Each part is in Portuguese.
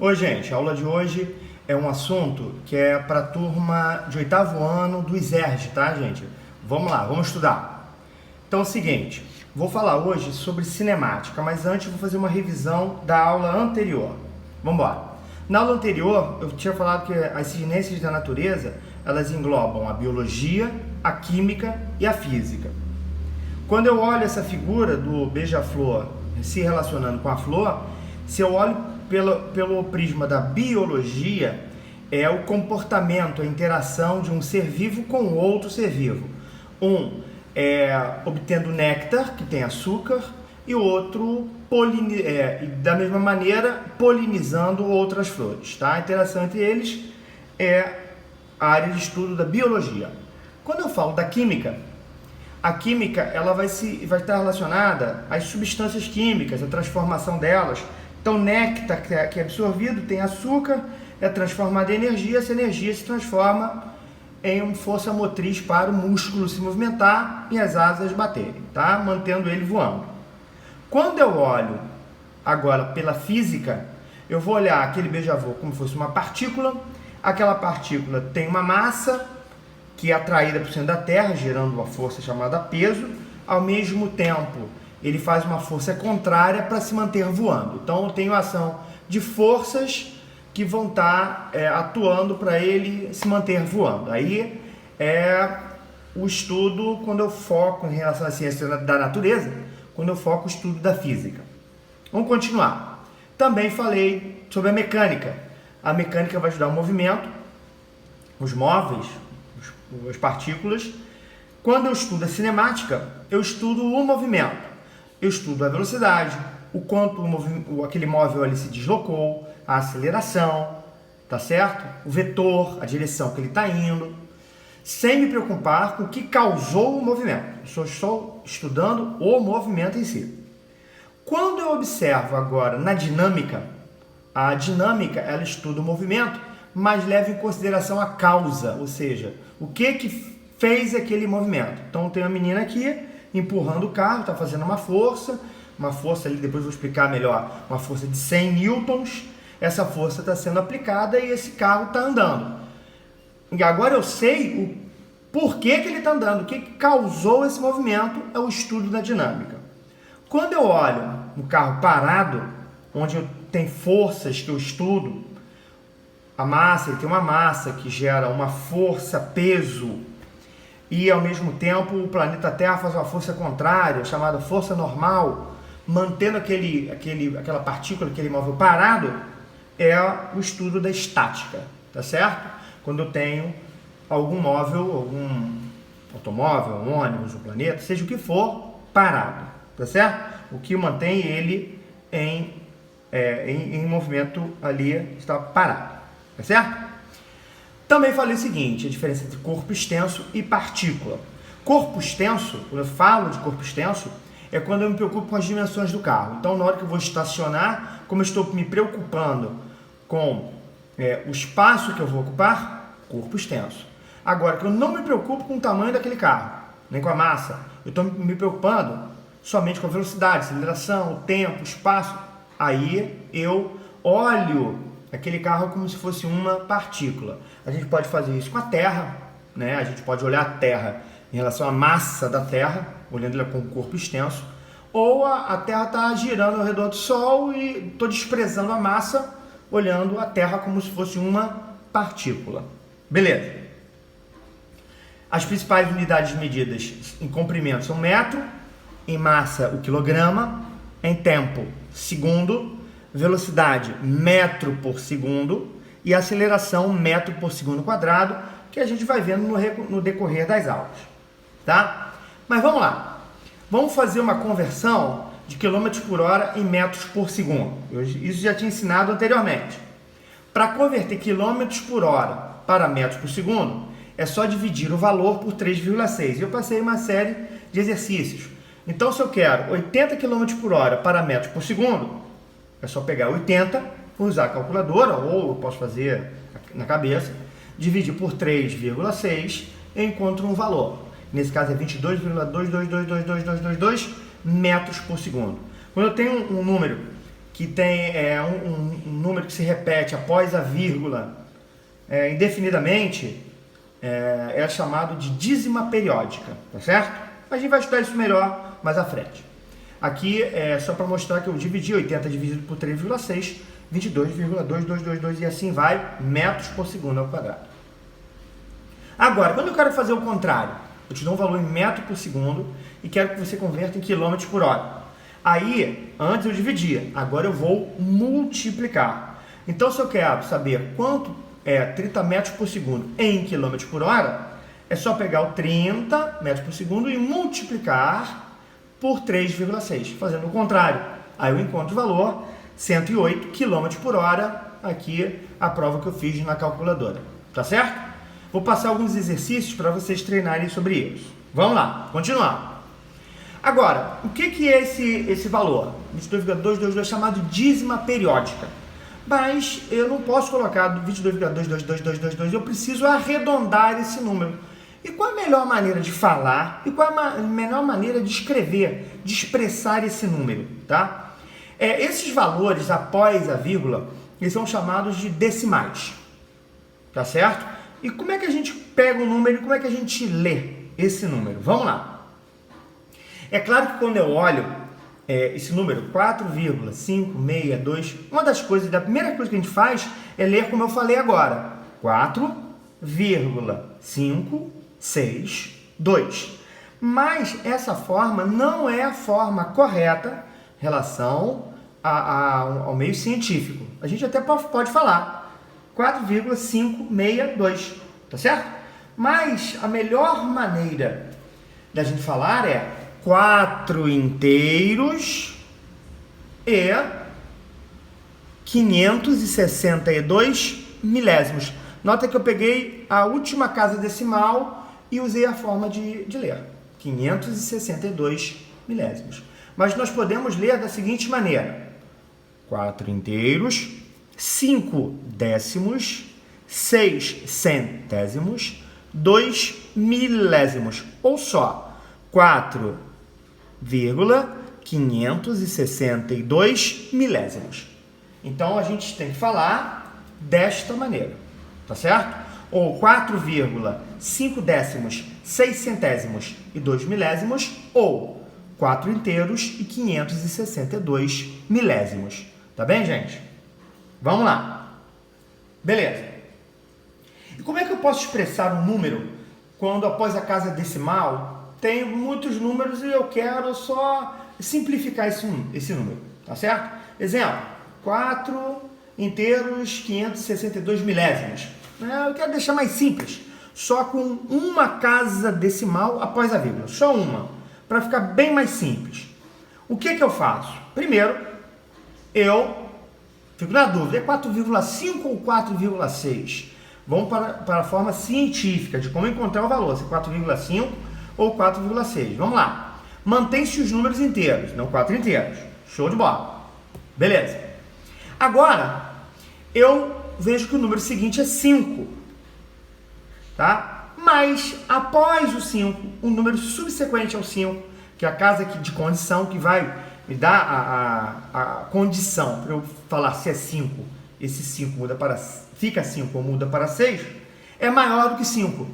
Oi, gente, a aula de hoje é um assunto que é para a turma de 8º ano do ISERJ, tá, gente? Vamos lá, vamos estudar. Então é o seguinte, vou falar hoje sobre cinemática, mas antes vou fazer uma revisão da aula anterior. Vamos embora. Na aula anterior, eu tinha falado que as ciências da natureza, elas englobam a biologia, a química e a física. Quando eu olho essa figura do beija-flor se relacionando com a flor, se eu olho pelo prisma da biologia, é o comportamento, a interação de um ser vivo com outro ser vivo. Um obtendo néctar, que tem açúcar, e o outro, da mesma maneira, polinizando outras flores. Tá? A interação entre eles é a área de estudo da biologia. Quando eu falo da química, a química ela vai estar relacionada às substâncias químicas, a transformação delas. Então, néctar que é absorvido tem açúcar, é transformado em energia, essa energia se transforma em uma força motriz para o músculo se movimentar e as asas baterem, tá? Mantendo ele voando. Quando eu olho agora pela física, eu vou olhar aquele beija-flor como se fosse uma partícula, aquela partícula tem uma massa que é atraída por cima da Terra, gerando uma força chamada peso, ao mesmo tempo ele faz uma força contrária para se manter voando. Então eu tenho ação de forças que vão estar atuando para ele se manter voando. Aí é o estudo, quando eu foco em relação à ciência da natureza, quando eu foco o estudo da física. Vamos continuar. Também falei sobre a mecânica. A mecânica vai estudar o movimento, os móveis, as partículas. Quando eu estudo a cinemática, eu estudo o movimento. Eu estudo a velocidade, o quanto aquele móvel ali se deslocou, a aceleração, tá certo? O vetor, a direção que ele está indo, sem me preocupar com o que causou o movimento. Eu só estou estudando o movimento em si. Quando eu observo agora na dinâmica, a dinâmica ela estuda o movimento, mas leva em consideração a causa, ou seja, o que fez aquele movimento. Então tem uma menina aqui empurrando o carro, está fazendo uma força ali, depois eu vou explicar melhor, uma força de 100 newtons, essa força está sendo aplicada e esse carro está andando. E agora eu sei o porquê que ele está andando, o que causou esse movimento, é o estudo da dinâmica. Quando eu olho um carro parado, onde tem forças que eu estudo, a massa, ele tem uma massa que gera uma força, peso, e ao mesmo tempo o planeta Terra faz uma força contrária, chamada força normal, mantendo aquela partícula, aquele móvel parado, é o estudo da estática, tá certo? Quando eu tenho algum móvel, algum automóvel, um ônibus, um planeta, seja o que for, parado, tá certo? O que mantém ele em movimento ali está parado, tá certo? Também falei o seguinte, a diferença entre corpo extenso e partícula. Corpo extenso, quando eu falo de corpo extenso, é quando eu me preocupo com as dimensões do carro. Então, na hora que eu vou estacionar, como eu estou me preocupando com o espaço que eu vou ocupar, corpo extenso. Agora, que eu não me preocupo com o tamanho daquele carro, nem com a massa, eu estou me preocupando somente com a velocidade, aceleração, o tempo, o espaço, aí eu olho aquele carro como se fosse uma partícula. A gente pode fazer isso com a Terra, né? A gente pode olhar a Terra em relação à massa da Terra, olhando ela com o corpo extenso, ou a Terra está girando ao redor do Sol e estou desprezando a massa, olhando a Terra como se fosse uma partícula. Beleza. As principais unidades medidas em comprimento são metro, em massa o quilograma, em tempo segundo, velocidade metro por segundo e aceleração metro por segundo quadrado, que a gente vai vendo no decorrer das aulas, tá? Mas vamos lá, vamos fazer uma conversão de quilômetros por hora em metros por segundo. Isso já tinha ensinado anteriormente. Para converter quilômetros por hora para metros por segundo, é só dividir o valor por 3,6. Eu passei uma série de exercícios. Então, se eu quero 80 km por hora para metros por segundo, é só pegar 80, usar a calculadora, ou eu posso fazer na cabeça, dividir por 3,6 e encontro um valor. Nesse caso é 22,22222222 metros por segundo. Quando eu tenho um número que tem um número que se repete após a vírgula indefinidamente, é chamado de dízima periódica, tá certo? A gente vai estudar isso melhor mais à frente. Aqui é só para mostrar que eu dividi 80 dividido por 3,6, 22,2222 e assim vai, metros por segundo ao quadrado. Agora, quando eu quero fazer o contrário, eu te dou um valor em metro por segundo e quero que você converta em quilômetros por hora. Aí, antes eu dividia, agora eu vou multiplicar. Então, se eu quero saber quanto é 30 metros por segundo em quilômetros por hora, é só pegar o 30 metros por segundo e multiplicar por 3,6, fazendo o contrário. Aí eu encontro o valor 108 km por hora, aqui a prova que eu fiz na calculadora, tá certo? Vou passar alguns exercícios para vocês treinarem sobre isso. Vamos lá, continuar. Agora, o que é esse valor? 22,222 chamado de dízima periódica. Mas eu não posso colocar 22,22222, eu preciso arredondar esse número. E qual a melhor maneira de falar e qual a melhor maneira de escrever, de expressar esse número, tá? Esses valores após a vírgula, eles são chamados de decimais, tá certo? E como é que a gente pega o número e como é que a gente lê esse número? Vamos lá. É claro que quando eu olho esse número, 4,562, uma das coisas, da primeira coisa que a gente faz é ler como eu falei agora, 4,562. Mas essa forma não é a forma correta em relação ao meio científico. A gente até pode falar 4,562, tá certo? Mas a melhor maneira da gente falar é 4 inteiros e 562 milésimos. Nota que eu peguei a última casa decimal e usei a forma de ler. 562 milésimos. Mas nós podemos ler da seguinte maneira. 4 inteiros, 5 décimos, 6 centésimos, 2 milésimos. Ou só 4,562 milésimos. Então a gente tem que falar desta maneira, tá certo? Ou 4,5 décimos, 6 centésimos e 2 milésimos, ou 4 inteiros e 562 milésimos. Tá bem, gente? Vamos lá. Beleza. E como é que eu posso expressar um número quando após a casa decimal tem muitos números e eu quero só simplificar esse número, tá certo? Exemplo, 4 inteiros 562 milésimos. Eu quero deixar mais simples, só com uma casa decimal após a vírgula, só uma, para ficar bem mais simples. O que eu faço? Primeiro, eu fico na dúvida, é 4,5 ou 4,6? Vamos para a forma científica de como encontrar o valor, se é 4,5 ou 4,6. Vamos lá. Mantém-se os números inteiros, não 4 inteiros. Show de bola. Beleza. Agora, eu vejo que o número seguinte é 5. Tá? Mas, após o 5, o número subsequente ao 5, que é a casa de condição, que vai me dar a condição para eu falar se é 5, esse 5 fica 5 ou muda para 6, é maior do que 5.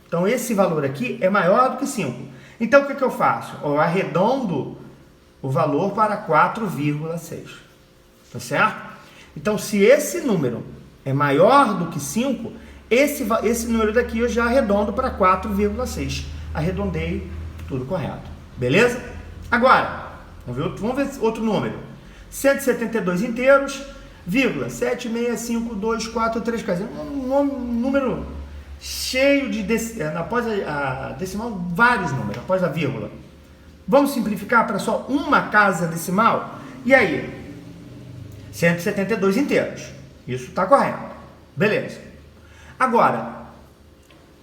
Então, esse valor aqui é maior do que 5. Então, o que eu faço? Eu arredondo o valor para 4,6. Tá certo? Então, se esse número é maior do que 5, esse número daqui eu já arredondo para 4,6. Arredondei, tudo correto. Beleza? Agora, vamos ver outro número. 172 inteiros, vírgula, 76524 casas. Um número cheio de após a decimal, vários números, após a vírgula. Vamos simplificar para só uma casa decimal? E aí? 172 inteiros. Isso está correto. Beleza. Agora,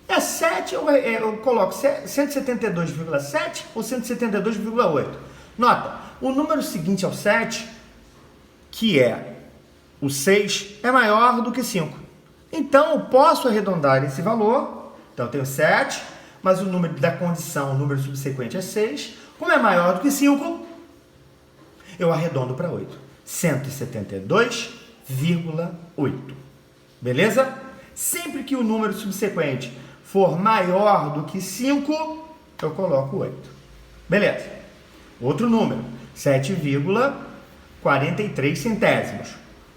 é 7, eu coloco 172,7 ou 172,8. Nota, o número seguinte ao 7, que é o 6, é maior do que 5. Então, eu posso arredondar esse valor. Então, eu tenho 7, mas o número da condição, o número subsequente é 6. Como é maior do que 5, eu arredondo para 8. 172,8. Beleza? Sempre que o número subsequente for maior do que 5, eu coloco 8. Beleza. Outro número, 7,43 centésimos.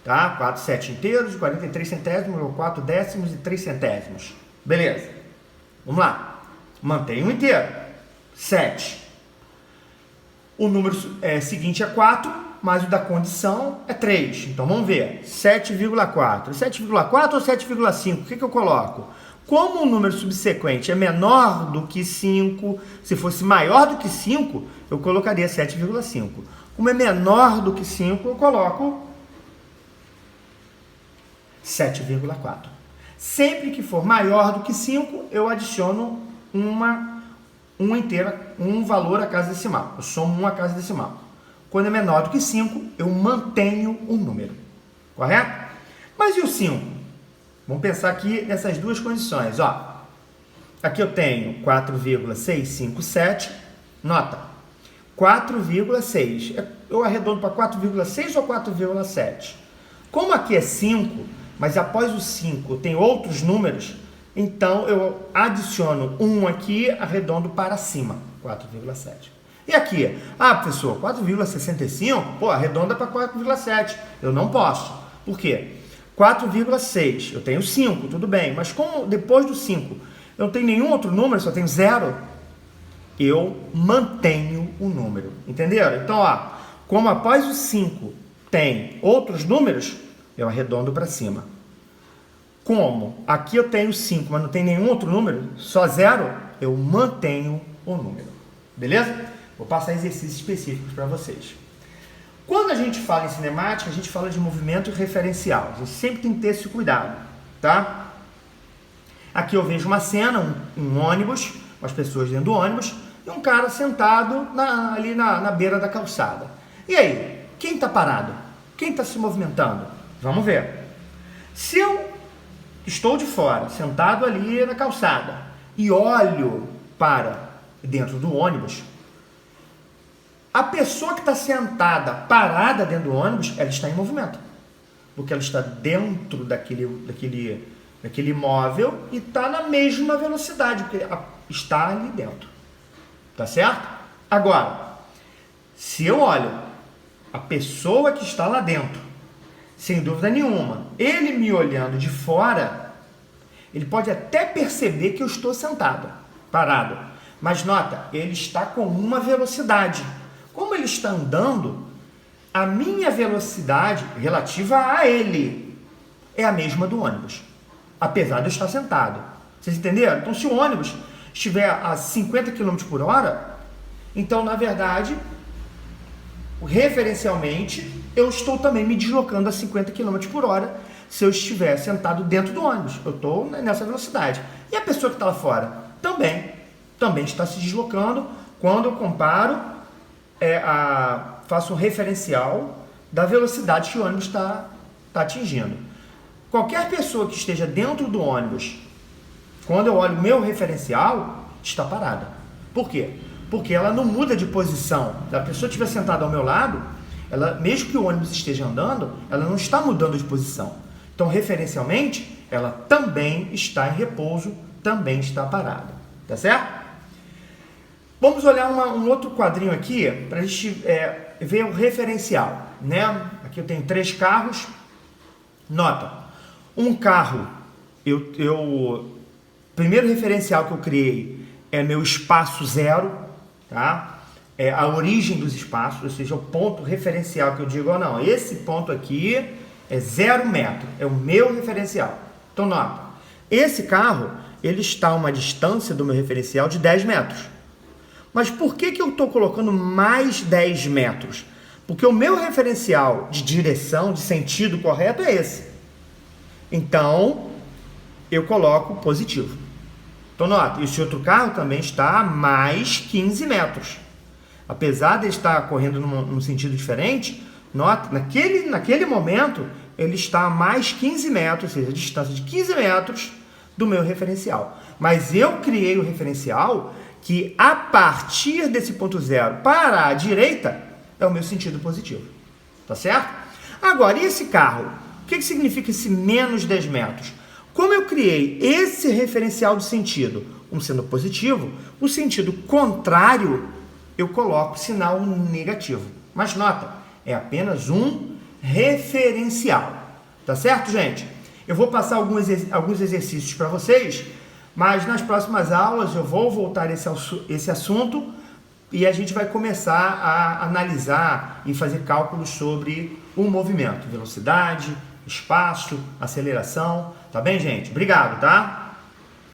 Tá? 4 7 inteiros, 43 centésimos, ou 4 décimos e 3 centésimos. Beleza. Vamos lá. Mantenho um inteiro. 7. O número seguinte é 4, mas o da condição é 3. Então, vamos ver. 7,4. 7,4 ou 7,5? O que eu coloco? Como o número subsequente é menor do que 5, se fosse maior do que 5, eu colocaria 7,5. Como é menor do que 5, eu coloco 7,4. Sempre que for maior do que 5, eu adiciono um valor à casa decimal. Eu somo 1 à casa decimal. Quando é menor do que 5, eu mantenho o número. Correto? Mas e o 5? Vamos pensar aqui nessas duas condições. Ó, aqui eu tenho 4,657. Nota, 4,6. Eu arredondo para 4,6 ou 4,7? Como aqui é 5, mas após o 5 tem outros números, então eu adiciono 1 aqui, arredondo para cima, 4,7. E aqui? Ah, professor, 4,65? Pô, arredonda para 4,7. Eu não posso. Por quê? 4,6. Eu tenho 5, tudo bem. Mas como depois do 5 eu não tenho nenhum outro número, só tenho 0, eu mantenho o número. Entenderam? Então, ó, como após o 5 tem outros números, eu arredondo para cima. Como aqui eu tenho 5, mas não tem nenhum outro número, só 0, eu mantenho o número. Beleza? Vou passar exercícios específicos para vocês. Quando a gente fala em cinemática, a gente fala de movimento referencial. A gente sempre tem que ter esse cuidado, tá? Aqui eu vejo uma cena, um ônibus, umas pessoas dentro do ônibus, e um cara sentado ali na beira da calçada. E aí, quem está parado? Quem está se movimentando? Vamos ver. Se eu estou de fora, sentado ali na calçada, e olho para dentro do ônibus, a pessoa que está sentada, parada dentro do ônibus, ela está em movimento. Porque ela está dentro daquele imóvel e está na mesma velocidade, porque está ali dentro. Tá certo? Agora, se eu olho a pessoa que está lá dentro, sem dúvida nenhuma, ele me olhando de fora, ele pode até perceber que eu estou sentado, parado. Mas nota, ele está com uma velocidade. Como ele está andando, a minha velocidade relativa a ele é a mesma do ônibus, apesar de eu estar sentado. Vocês entenderam? Então, se o ônibus estiver a 50 km por hora, então, na verdade, referencialmente, eu estou também me deslocando a 50 km por hora se eu estiver sentado dentro do ônibus. Eu estou nessa velocidade. E a pessoa que está lá fora também está se deslocando quando eu comparo, faço um referencial da velocidade que o ônibus está atingindo. Qualquer pessoa que esteja dentro do ônibus, quando eu olho o meu referencial, está parada. Por quê? Porque ela não muda de posição. Se a pessoa estiver sentada ao meu lado, ela, mesmo que o ônibus esteja andando, ela não está mudando de posição. Então, referencialmente, ela também está em repouso, também está parada. Tá certo? Vamos olhar um outro quadrinho aqui para a gente ver o referencial, né? Aqui eu tenho 3 carros. Nota, um carro, primeiro referencial que eu criei é meu espaço 0, tá? É a origem dos espaços, ou seja, o ponto referencial que eu digo, não, esse ponto aqui é 0 metro, é o meu referencial. Então, nota, esse carro, ele está a uma distância do meu referencial de 10 metros. Mas por que eu estou colocando mais 10 metros? Porque o meu referencial de direção, de sentido correto é esse. Então, eu coloco positivo. Então, nota, esse outro carro também está a mais 15 metros. Apesar de estar correndo num sentido diferente, nota, naquele momento, ele está a mais 15 metros, ou seja, a distância de 15 metros do meu referencial. Mas eu criei o referencial que a partir desse ponto 0 para a direita é o meu sentido positivo. Tá certo? Agora, e esse carro? O que significa esse menos 10 metros? Como eu criei esse referencial do sentido, um sendo positivo, o sentido contrário, eu coloco sinal negativo. Mas nota, é apenas um referencial. Tá certo, gente? Eu vou passar alguns exercícios para vocês, mas nas próximas aulas eu vou voltar esse assunto e a gente vai começar a analisar e fazer cálculos sobre o movimento, velocidade, espaço, aceleração. Tá bem, gente? Obrigado, tá?